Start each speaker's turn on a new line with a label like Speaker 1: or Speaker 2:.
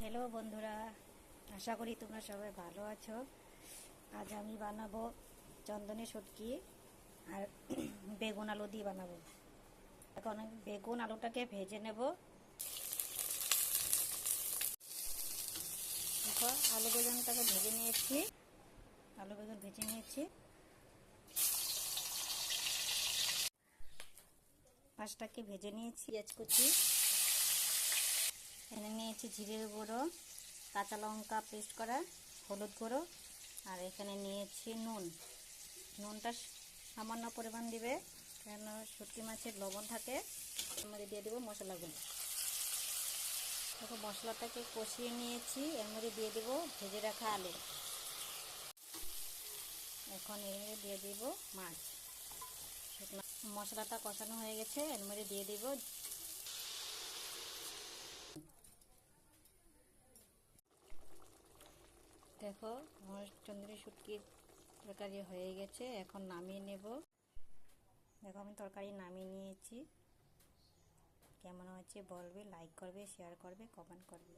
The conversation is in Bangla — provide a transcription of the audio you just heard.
Speaker 1: হ্যালো বন্ধুরা, আশা করি তোমরা সবাই ভালো আছো। আজ আমি বানাবো চন্দনের শুটকি আর বেগুন আলু দিয়ে বানাবো। এখন আমি বেগুন আলুটাকে ভেজে নেব। দেখো, আলু বেগুনটাকে ভেজে নিয়েছি। পাঁচটাকে ভেজে নিয়েছি। পেঁয়াজ কুচি এনে নিয়েছি, জিরের গুঁড়ো, কাঁচা লঙ্কা পেস্ট করা, হলুদ গুঁড়ো, আর এখানে নিয়েছি নুনটা সামান্য পরিমাণ দিবে, কেন শুটকি মাছের লবণ থাকে। এর মধ্যে দিয়ে দেবো মশলাগুলো। দেখো, মশলাটাকে কষিয়ে নিয়েছি, এর মধ্যে দিয়ে দেবো ভেজে রাখা আলু। এখন এর মধ্যে দিয়ে দিব মাছ। মশলাটা কষানো হয়ে গেছে, এর মধ্যে দিয়ে দিব দেখো আমার চন্দ্রী শুটকির তরকারি হয়ে গেছে। এখন নামিয়ে নেব। দেখো, আমি তরকারি নামিয়ে নিয়েছি। কেমন হয়েছে বলবে, লাইক করবে, শেয়ার করবে, কমেন্ট করবে।